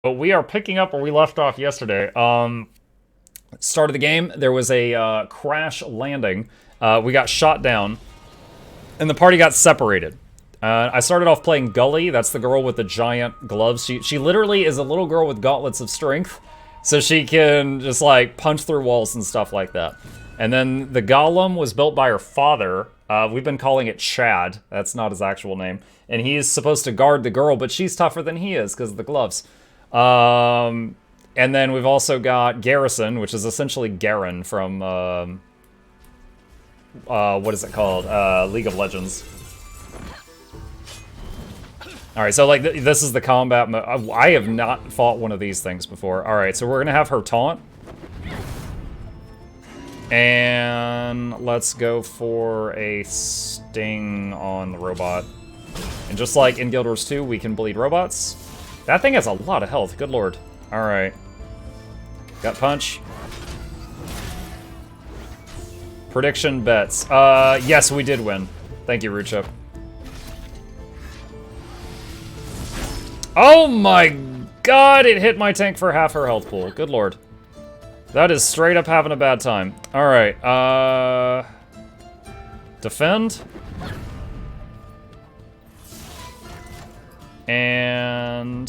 But we are picking up where we left off yesterday. Start of the game, there was a crash landing. We got shot down, and the party got separated. I started off playing Gully. That's the girl with the giant gloves. She literally is a little girl with gauntlets of strength, so she can just like punch through walls and stuff like that. And then the Golem was built by her father. We've been calling it Chad. That's not his actual name. And he's supposed to guard the girl, but she's tougher than he is because of the gloves. And then we've also got Garrison, which is essentially Garen from, what is it called? League of Legends. Alright, so like, this is the combat mode. I have not fought one of these things before. Alright, so we're gonna have her taunt. And let's go for a sting on the robot. And just like in Guild Wars 2, we can bleed robots. That thing has a lot of health, good lord. Alright. Got punch. Prediction bets. Yes, we did win. Thank you, Ruchip. Oh my god, it hit my tank for half her health pool. Good lord. That is straight up having a bad time. Alright, defend. And...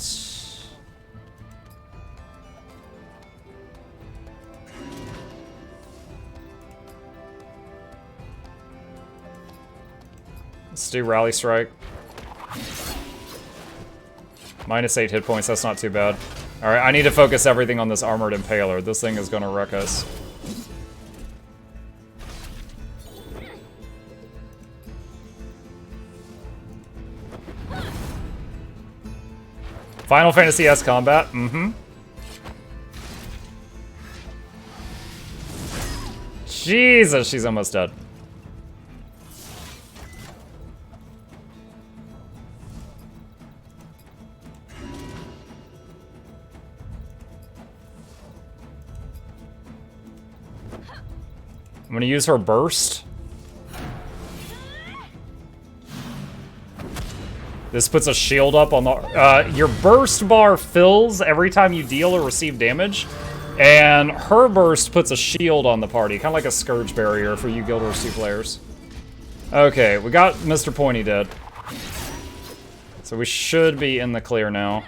let's do Rally Strike. -8 hit points, that's not too bad. Alright, I need to focus everything on this Armored Impaler. This thing is gonna wreck us. Final Fantasy S combat, Jesus, she's almost dead. I'm gonna use her burst. This puts a shield up on the... your burst bar fills every time you deal or receive damage. And her burst puts a shield on the party. Kind of like a Scourge barrier for you Guild Wars 2 players. Okay, we got Mr. Pointy dead. So we should be in the clear now.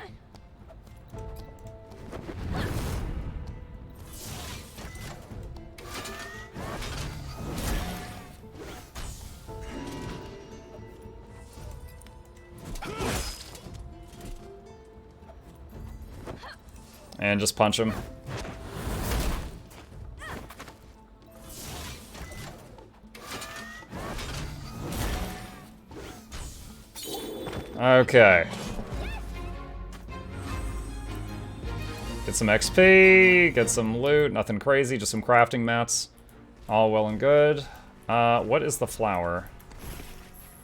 And just punch him. Okay. Get some XP, get some loot, nothing crazy, just some crafting mats. All well and good. What is the flower?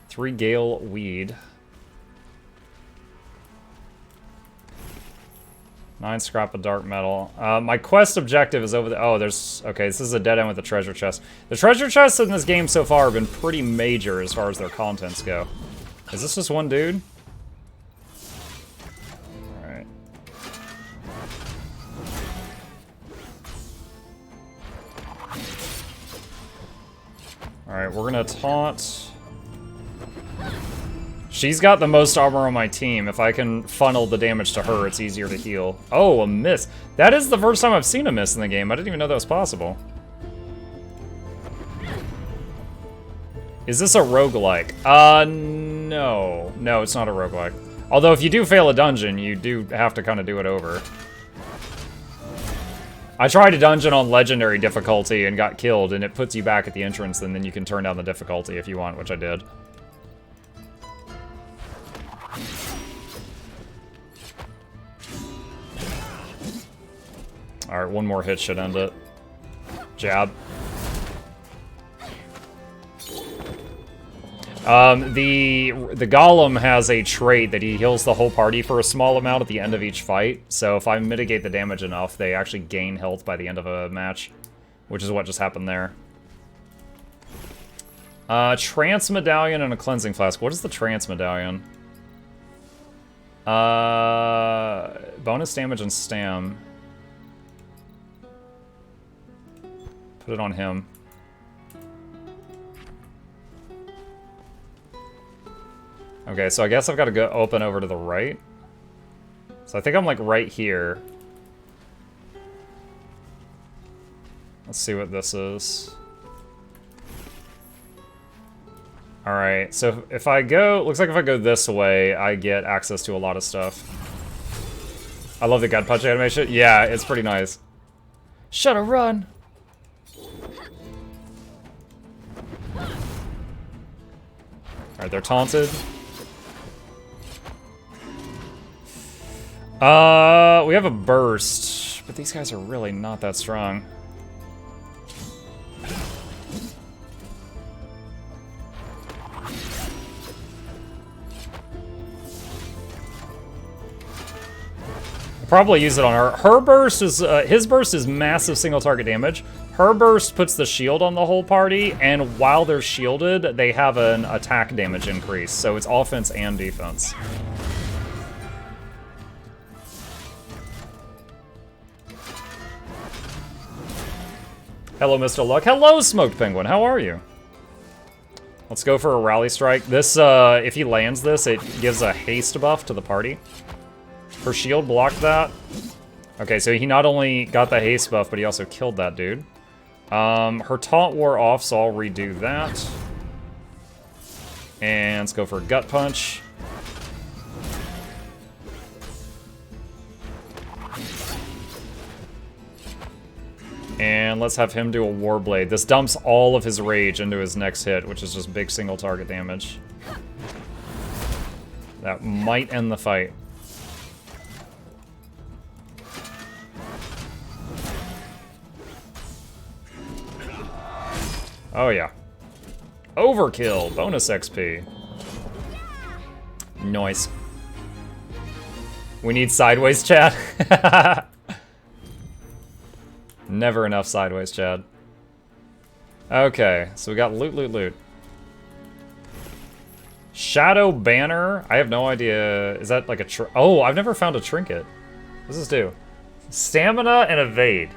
3 Gale Weed. 9 scrap of dark metal. My quest objective is over the... oh, there's... okay, this is a dead end with the treasure chest. The treasure chests in this game so far have been pretty major as far as their contents go. Is this just one dude? Alright. Alright, we're gonna taunt... she's got the most armor on my team. If I can funnel the damage to her, it's easier to heal. Oh, a miss. That is the first time I've seen a miss in the game. I didn't even know that was possible. Is this a roguelike? No. No, it's not a roguelike. Although if you do fail a dungeon, you do have to kind of do it over. I tried a dungeon on legendary difficulty and got killed, and it puts you back at the entrance, and then you can turn down the difficulty if you want, which I did. Alright, one more hit should end it. Jab. The Golem has a trait that he heals the whole party for a small amount at the end of each fight. So if I mitigate the damage enough, they actually gain health by the end of a match. Which is what just happened there. Trance Medallion and a Cleansing Flask. What is the Trance Medallion? Bonus damage and stam. Put it on him. Okay, so I guess I've got to go open over to the right. So I think I'm like right here. Let's see what this is. Alright, so if I go... Looks like if I go this way, I get access to a lot of stuff. I love the gut punch animation. Yeah, it's pretty nice. Shut run! Alright, they're taunted. We have a burst, but these guys are really not that strong. Probably use it on her. Her burst is, his burst is massive single target damage. Her burst puts the shield on the whole party, and while they're shielded, they have an attack damage increase. So it's offense and defense. Hello, Mr. Luck. Hello, Smoked Penguin. How are you? Let's go for a rally strike. This, if he lands this, it gives a haste buff to the party. Her shield blocked that. Okay, so he not only got the haste buff, but he also killed that dude. Her taunt wore off, so I'll redo that. And let's go for a gut punch. And let's have him do a Warblade. This dumps all of his rage into his next hit, which is just big single target damage. That might end the fight. Oh yeah. Overkill, bonus XP. Nice. We need sideways, Chad. Never enough sideways, Chad. Okay, so we got loot, loot, loot. Shadow Banner. I have no idea. Is that like a oh, I've never found a trinket. What does this do? Stamina and evade.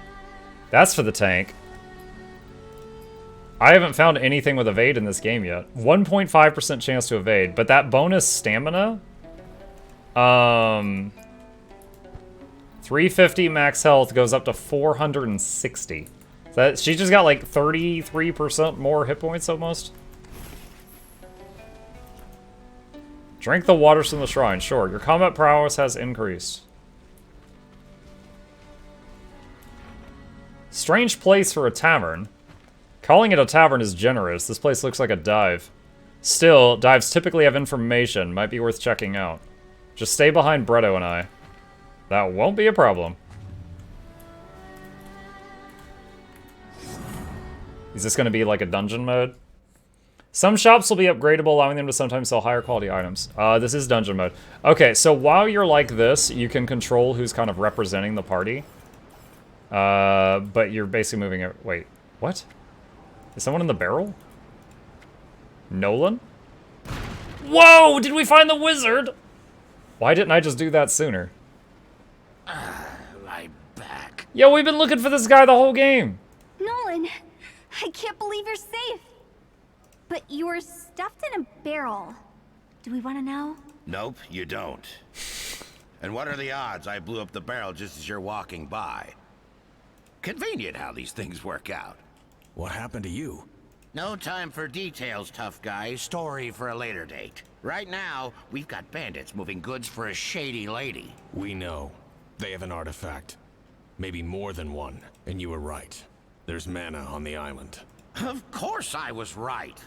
That's for the tank. I haven't found anything with evade in this game yet. 1.5% chance to evade, but that bonus stamina, 350 max health goes up to 460. That she just got like 33% more hit points almost. Drink the waters from the shrine. Sure, your combat prowess has increased. Strange place for a tavern. Calling it a tavern is generous. This place looks like a dive. Still, dives typically have information. Might be worth checking out. Just stay behind Bretto and I. That won't be a problem. Is this going to be like a dungeon mode? Some shops will be upgradable, allowing them to sometimes sell higher quality items. This is dungeon mode. Okay, so while you're like this, you can control who's kind of representing the party. But you're basically moving it. Wait, what? Is someone in the barrel? Nolan? Whoa! Did we find the wizard? Why didn't I just do that sooner? My back. Yo, we've been looking for this guy the whole game. Nolan, I can't believe you're safe. But you were stuffed in a barrel. Do we want to know? Nope, you don't. And what are the odds I blew up the barrel just as you're walking by? Convenient how these things work out. What happened to you? No time for details, tough guy. Story for a later date. Right now, we've got bandits moving goods for a shady lady. We know. They have an artifact. Maybe more than one. And you were right. There's mana on the island. Of course I was right.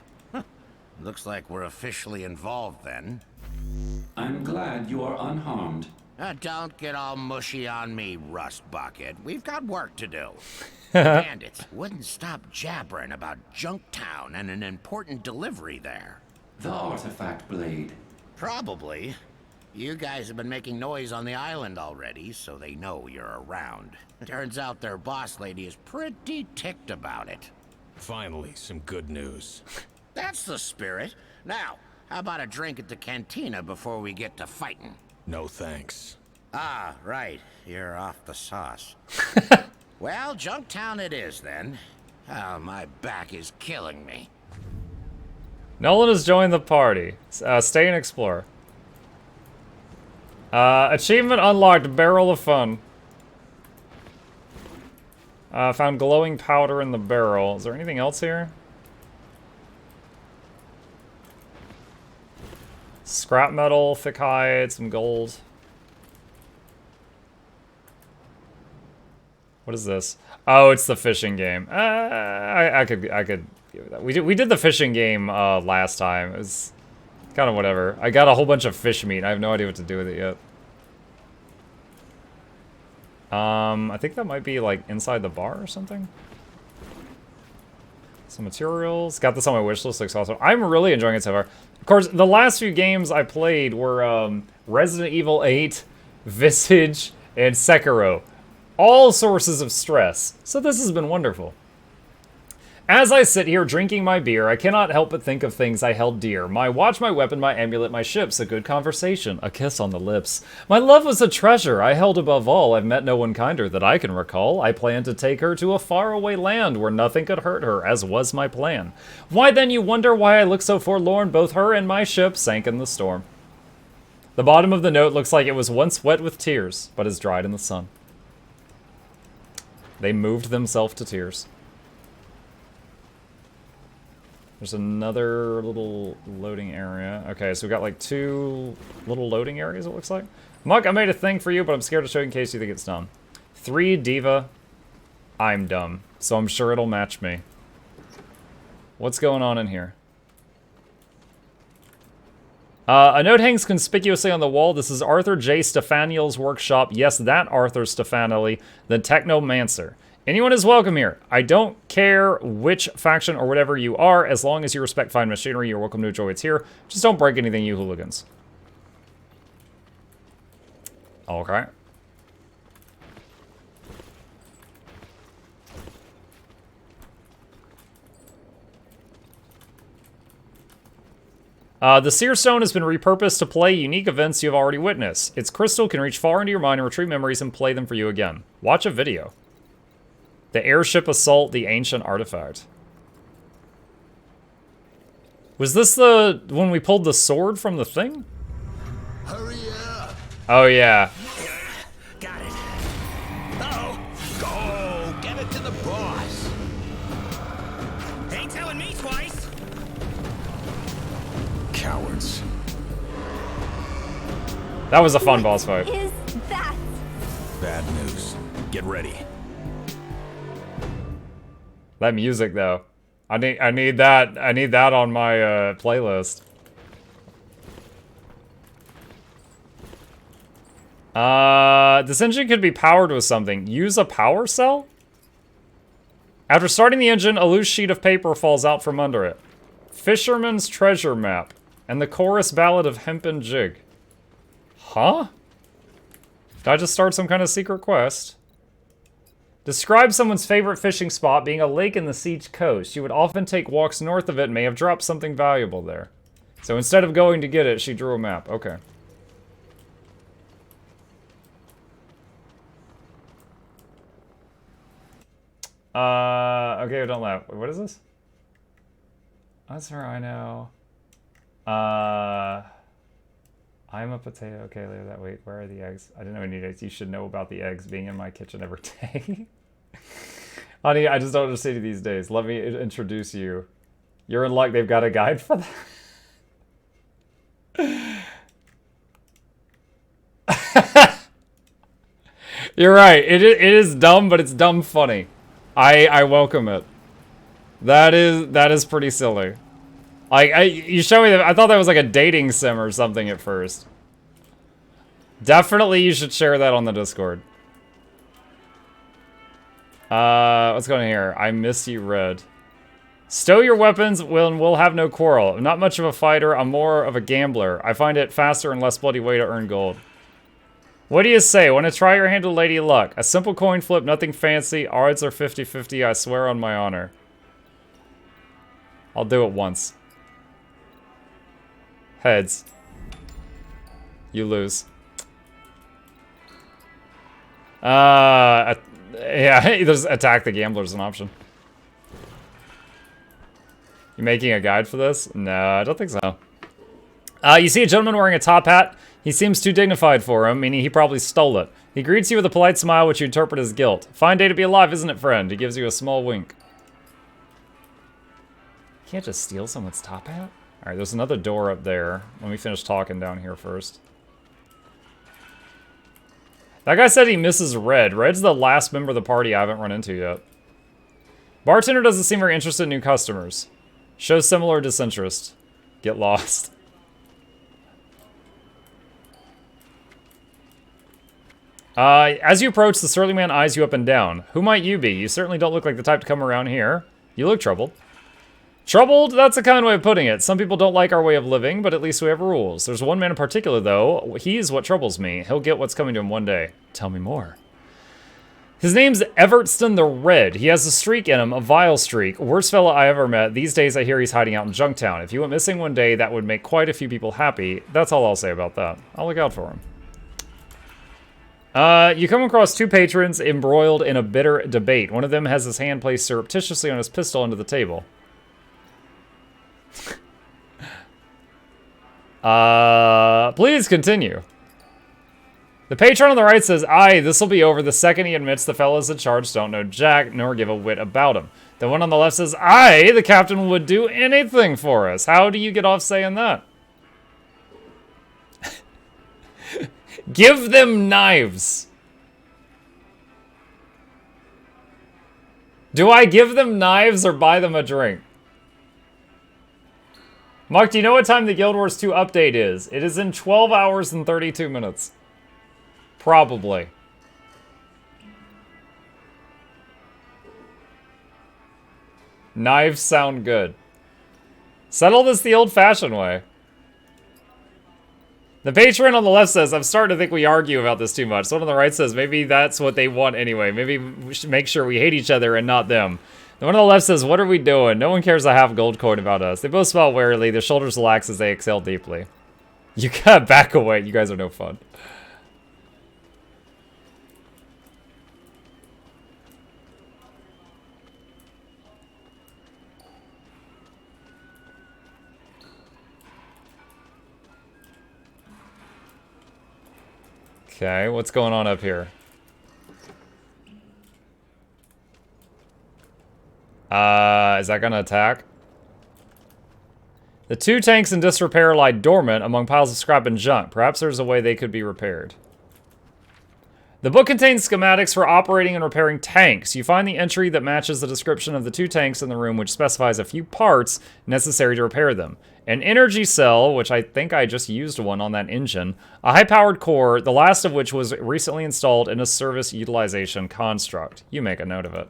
Looks like we're officially involved then. I'm glad you are unharmed. Don't get all mushy on me, Rust Bucket. We've got work to do. Bandits wouldn't stop jabbering about Junktown and an important delivery there. The artifact blade. Probably. You guys have been making noise on the island already, so they know you're around. Turns out their boss lady is pretty ticked about it. Finally, some good news. That's the spirit. Now, how about a drink at the cantina before we get to fighting? No thanks. Ah, right. You're off the sauce. Well, Junktown it is then. Oh, my back is killing me. Nolan has joined the party. Stay and explore. Achievement unlocked. Barrel of fun. Found glowing powder in the barrel. Is there anything else here? Scrap metal, thick hide, some gold. What is this? Oh, it's the fishing game. I could give it that. We did the fishing game last time. It was kind of whatever. I got a whole bunch of fish meat. I have no idea what to do with it yet. I think that might be like inside the bar or something. Some materials. Got this on my wish list. Looks awesome. I'm really enjoying it so far. Of course, the last few games I played were Resident Evil 8, Visage, and Sekiro. All sources of stress. So this has been wonderful. As I sit here drinking my beer, I cannot help but think of things I held dear. My watch, my weapon, my amulet, my ships, a good conversation, a kiss on the lips. My love was a treasure I held above all. I've met no one kinder that I can recall. I planned to take her to a faraway land where nothing could hurt her, as was my plan. Why then you wonder why I look so forlorn? Both her and my ship sank in the storm. The bottom of the note looks like it was once wet with tears, but is dried in the sun. They moved themselves to tears. There's another little loading area. Okay, so we got like 2 little loading areas, it looks like. Muck, I made a thing for you, but I'm scared to show you in case you think it's dumb. 3 diva. I'm dumb, so I'm sure it'll match me. What's going on in here? A note hangs conspicuously on the wall. This is Arthur J. Stefaniel's workshop. Yes, that Arthur Stefanelli, the Technomancer. Anyone is welcome here. I don't care which faction or whatever you are, as long as you respect fine machinery, you're welcome to enjoy what's here. Just don't break anything, you hooligans. Okay. The Seer Stone has been repurposed to play unique events you have already witnessed. Its crystal can reach far into your mind and retrieve memories and play them for you again. Watch a video. The airship assault, the ancient artifact. Was this the when we pulled the sword from the thing? Hurry up! Oh yeah. Got it. Uh-oh. Go! Get it to the boss. Ain't telling me twice. Cowards. That was a fun boss fight. Is that? Bad news. Get ready. That music though. I need that on my playlist. This engine could be powered with something. Use a power cell? After starting the engine, a loose sheet of paper falls out from under it. Fisherman's treasure map and the chorus ballad of Hempen Jig. Huh? Did I just start some kind of secret quest? Describe someone's favorite fishing spot being a lake in the Siege Coast. You would often take walks north of it and may have dropped something valuable there. So instead of going to get it, she drew a map. Okay. Okay, don't laugh. What is this? That's her, I know. I'm a potato. Okay, leave that. Wait, where are the eggs? I didn't know I needed eggs. You should know about the eggs being in my kitchen every day. Honey, I just don't understand you these days. Let me introduce you. You're in luck. They've got a guide for that. You're right. It is dumb, but it's dumb funny. I welcome it. That is pretty silly. Like, you show me that. I thought that was like a dating sim or something at first. Definitely you should share that on the Discord. What's going on here? I miss you, Red. Stow your weapons and we'll have no quarrel. I'm not much of a fighter. I'm more of a gambler. I find it faster and less bloody way to earn gold. What do you say? Want to try your hand with Lady Luck? A simple coin flip, nothing fancy. Odds are 50-50, I swear on my honor. I'll do it once. Heads. You lose. Yeah, there's attack the gambler is an option. You making a guide for this? No, I don't think so. You see a gentleman wearing a top hat. He seems too dignified for him, meaning he probably stole it. He greets you with a polite smile, which you interpret as guilt. Fine day to be alive, isn't it, friend? He gives you a small wink. You can't just steal someone's top hat? Alright, there's another door up there. Let me finish talking down here first. That guy said he misses Red. Red's the last member of the party I haven't run into yet. Bartender doesn't seem very interested in new customers. Shows similar disinterest. Get lost. As you approach, the surly man eyes you up and down. Who might you be? You certainly don't look like the type to come around here. You look troubled. Troubled? That's a kind way of putting it. Some people don't like our way of living, but at least we have rules. There's one man in particular, though. He's what troubles me. He'll get what's coming to him one day. Tell me more. His name's Evertston the Red. He has a streak in him, a vile streak. Worst fella I ever met. These days I hear he's hiding out in Junktown. If he went missing one day, that would make quite a few people happy. That's all I'll say about that. I'll look out for him. You come across two patrons embroiled in a bitter debate. One of them has his hand placed surreptitiously on his pistol under the table. Please continue. The patron on the right says, aye, this'll be over the second he admits the fellows in charge don't know jack, nor give a whit about him. The one on the left says, aye, the captain would do anything for us. How do you get off saying that? Give them knives. Do I give them knives or buy them a drink? Mark, do you know what time the Guild Wars 2 update is? It is in 12 hours and 32 minutes. Probably. Knives sound good. Settle this the old-fashioned way. The patron on the left says, I'm starting to think we argue about this too much. The one on the right says, maybe that's what they want anyway. Maybe we should make sure we hate each other and not them. The one on the left says, what are we doing? No one cares a half gold coin about us. They both smile warily. Their shoulders relax as they exhale deeply. You gotta back away. You guys are no fun. Okay, what's going on up here? Is that gonna attack? The two tanks in disrepair lie dormant among piles of scrap and junk. Perhaps there's a way they could be repaired. The book contains schematics for operating and repairing tanks. You find the entry that matches the description of the two tanks in the room, which specifies a few parts necessary to repair them. An energy cell, which I think I just used one on that engine. A high-powered core, the last of which was recently installed in a service utilization construct. You make a note of it.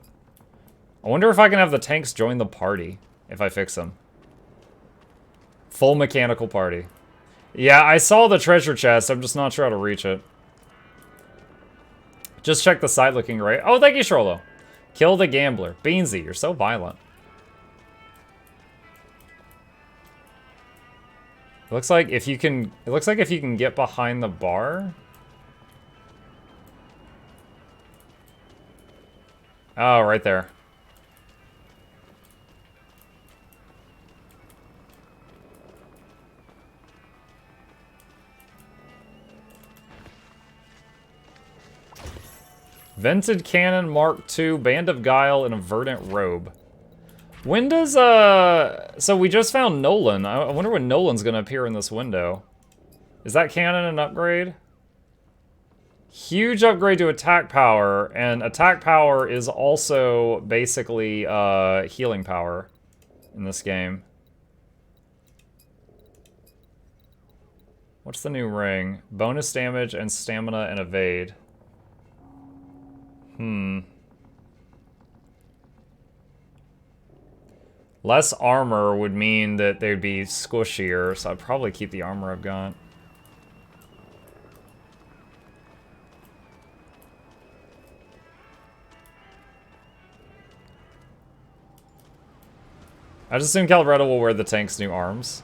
I wonder if I can have the tanks join the party if I fix them. Full mechanical party. Yeah, I saw the treasure chest. I'm just not sure how to reach it. Just check the site looking great. Oh, thank you, Shrolo. Kill the gambler. Beansy, you're so violent. It looks like if you can get behind the bar. Oh, right there. Vented Cannon Mark II, Band of Guile, and a Verdant Robe. When does, so we just found Nolan. I wonder when Nolan's gonna appear in this window. Is that cannon an upgrade? Huge upgrade to attack power, and attack power is also basically, healing power in this game. What's the new ring? Bonus damage and stamina and evade. Less armor would mean that they'd be squishier, so I'd probably keep the armor I've got. I just assume Calibretto will wear the tank's new arms.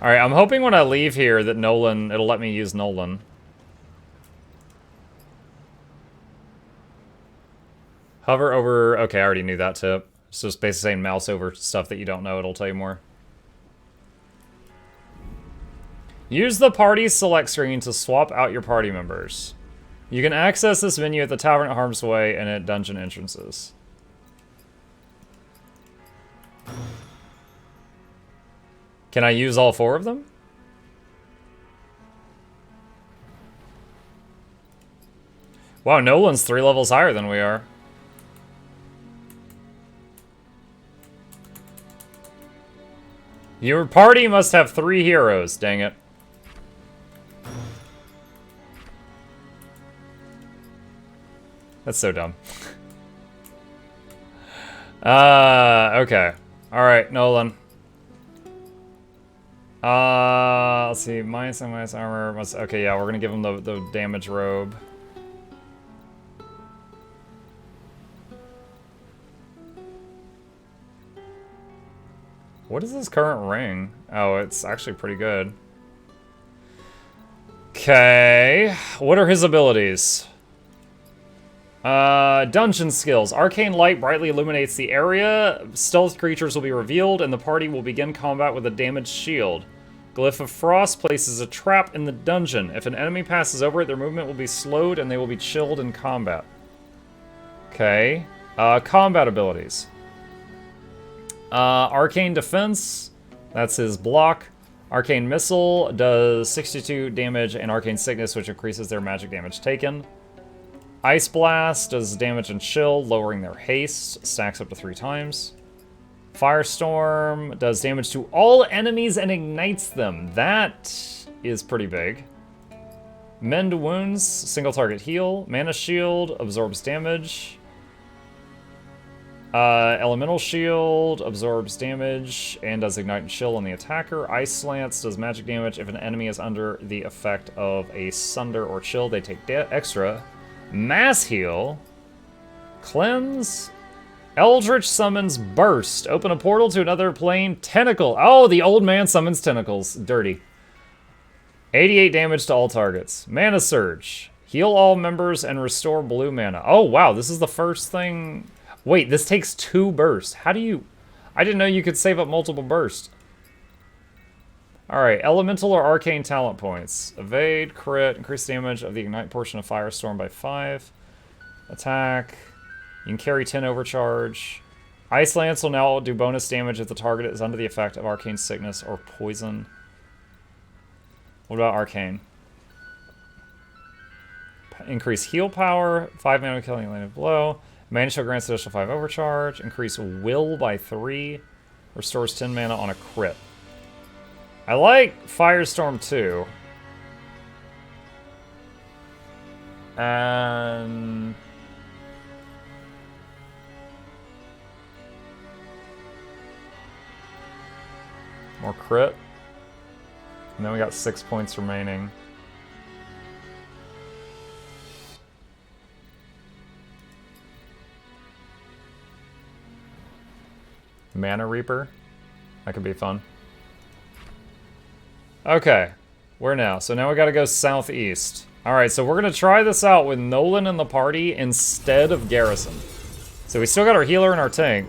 Alright, I'm hoping when I leave here that Nolan, it'll let me use Nolan. Hover over... Okay, I already knew that tip. It's just basically saying mouse over stuff that you don't know. It'll tell you more. Use the party select screen to swap out your party members. You can access this menu at the Tavern at Harm's Way and at dungeon entrances. Can I use all 4 of them? Wow, Nolan's 3 levels higher than we are. Your party must have 3 heroes, dang it. That's so dumb. Okay. Alright, Nolan. Let's see. Minus armor. Okay, yeah, we're gonna give him the damage robe. What is his current ring? Oh, it's actually pretty good. Okay. What are his abilities? Dungeon skills. Arcane light brightly illuminates the area. Stealth creatures will be revealed, and the party will begin combat with a damaged shield. Glyph of Frost places a trap in the dungeon. If an enemy passes over it, their movement will be slowed, and they will be chilled in combat. Okay. Combat abilities. Arcane defense. That's his block. Arcane missile does 62 damage, and arcane sickness, which increases their magic damage taken. Ice Blast does damage and chill, lowering their haste, stacks up to 3 times. Firestorm does damage to all enemies and ignites them. That is pretty big. Mend Wounds, single target heal. Mana Shield absorbs damage. Elemental Shield absorbs damage and does ignite and chill on the attacker. Ice Lance does magic damage. If an enemy is under the effect of a sunder or chill, they take extra. Mass Heal, Cleanse, Eldritch summons Burst. Open a portal to another plane. Tentacle. Oh, the old man summons tentacles. Dirty. 88 damage to all targets. Mana Surge. Heal all members and restore blue mana. Oh, wow. This is the first thing. Wait, this takes 2 bursts. How do you... I didn't know you could save up multiple bursts. Alright, elemental or arcane talent points. Evade, crit, increase damage of the ignite portion of Firestorm by 5. Attack. You can carry 10 overcharge. Ice Lance will now do bonus damage if the target is under the effect of arcane sickness or poison. What about arcane? Increase heal power, 5 mana killing landed blow. Mana Shield grants additional 5 overcharge. Increase will by 3. Restores 10 mana on a crit. I like Firestorm too. And... more crit. And then we got 6 points remaining. Mana Reaper. That could be fun. Okay. Where now? So now we gotta go southeast. Alright, so we're gonna try this out with Nolan in the party instead of Garrison. So we still got our healer and our tank.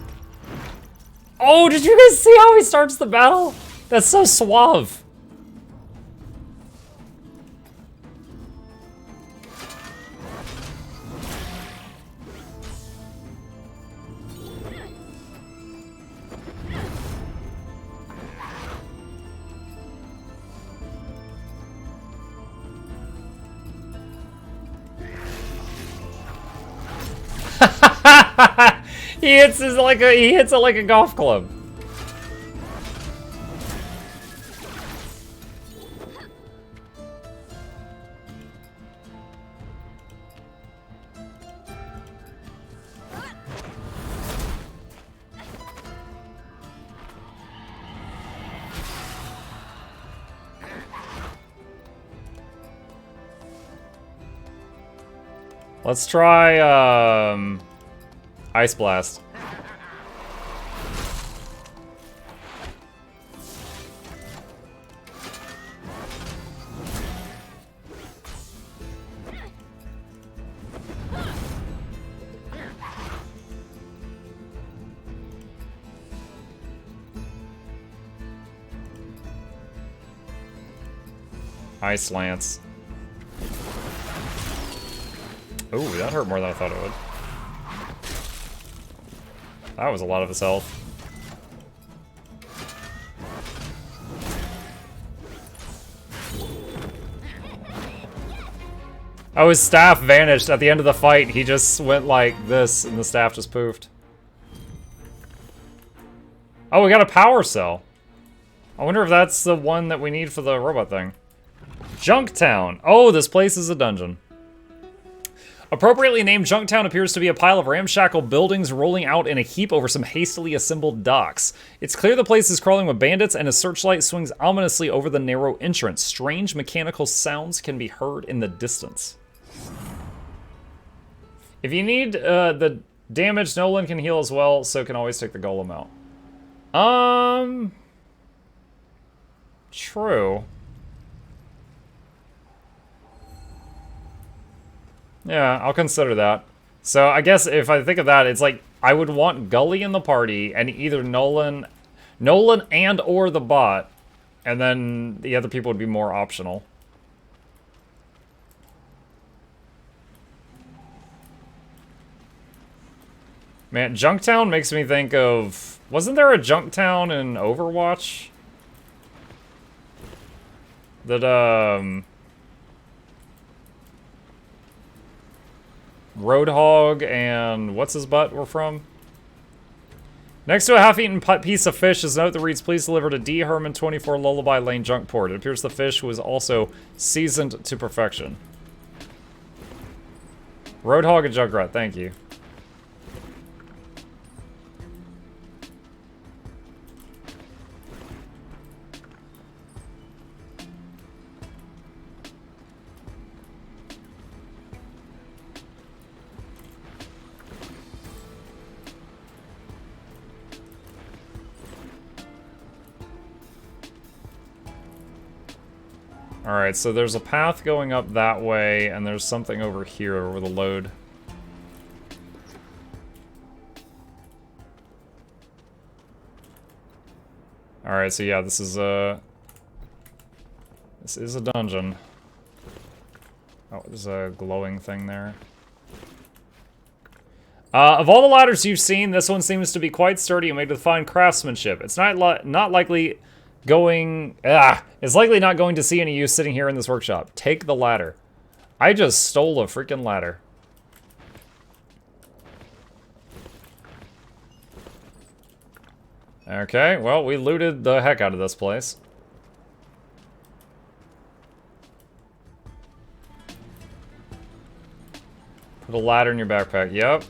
Oh, did you guys see how he starts the battle? That's so suave. He hits it like a golf club. Let's try Ice Blast. Ice Lance. Ooh, that hurt more than I thought it would. That was a lot of his health. Oh, his staff vanished at the end of the fight. He just went like this, and the staff just poofed. Oh, we got a power cell. I wonder if that's the one that we need for the robot thing. Junktown. Oh, this place is a dungeon. Appropriately named Junktown appears to be a pile of ramshackle buildings rolling out in a heap over some hastily assembled docks. It's clear the place is crawling with bandits, and a searchlight swings ominously over the narrow entrance. Strange mechanical sounds can be heard in the distance. If you need the damage, Nolan can heal as well, so can always take the golem out. True. Yeah, I'll consider that. So I guess if I think of that, it's like I would want Gully in the party and either Nolan and or the bot, and then the other people would be more optional. Man, Junktown makes me think of... Wasn't there a Junktown in Overwatch? That, Roadhog and what's his butt were from? Next to a half-eaten piece of fish is a note that reads, "Please deliver to D. Herman 24 Lullaby Lane Junkport." It appears the fish was also seasoned to perfection. Roadhog and Junkrat, thank you. Alright, so there's a path going up that way, and there's something over here over the load. Alright, so yeah, this is a dungeon. Oh, there's a glowing thing there. Of all the ladders you've seen, this one seems to be quite sturdy and made with fine craftsmanship. It's not likely going... it's likely not going to see any use sitting here in this workshop. Take the ladder. I just stole a freaking ladder. Okay, well, we looted the heck out of this place. Put a ladder in your backpack. Yep.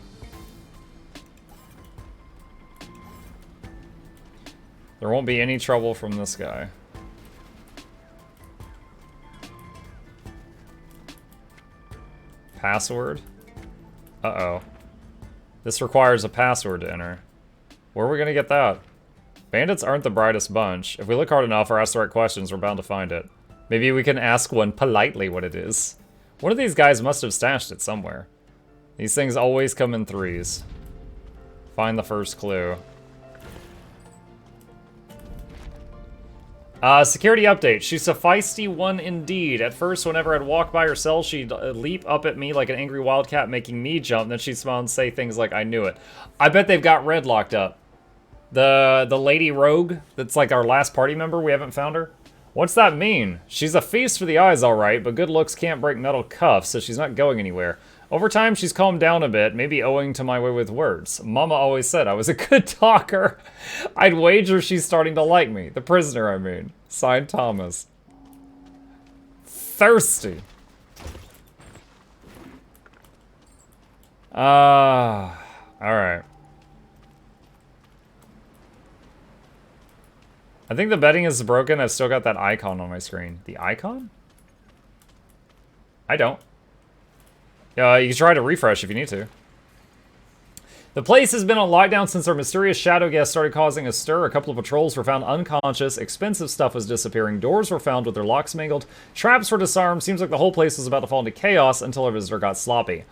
There won't be any trouble from this guy. Password? Uh-oh. This requires a password to enter. Where are we gonna get that? Bandits aren't the brightest bunch. If we look hard enough or ask the right questions, we're bound to find it. Maybe we can ask one politely what it is. One of these guys must have stashed it somewhere. These things always come in threes. Find the first clue. Security update. She's a feisty one indeed. At first, whenever I'd walk by her cell, she'd leap up at me like an angry wildcat, making me jump. Then she'd smile and say things like, "I knew it." I bet they've got Red locked up. The lady rogue that's like our last party member. We haven't found her. What's that mean? She's a feast for the eyes, all right, but good looks can't break metal cuffs, so she's not going anywhere. Over time, she's calmed down a bit, maybe owing to my way with words. Mama always said I was a good talker. I'd wager she's starting to like me. The prisoner, I mean. Signed, Thomas. Thirsty. Alright. I think the bedding is broken. I've still got that icon on my screen. The icon? I don't. You can try to refresh if you need to. The place has been on lockdown since our mysterious shadow guest started causing a stir. A couple of patrols were found unconscious. Expensive stuff was disappearing. Doors were found with their locks mangled. Traps were disarmed. Seems like the whole place was about to fall into chaos until our visitor got sloppy.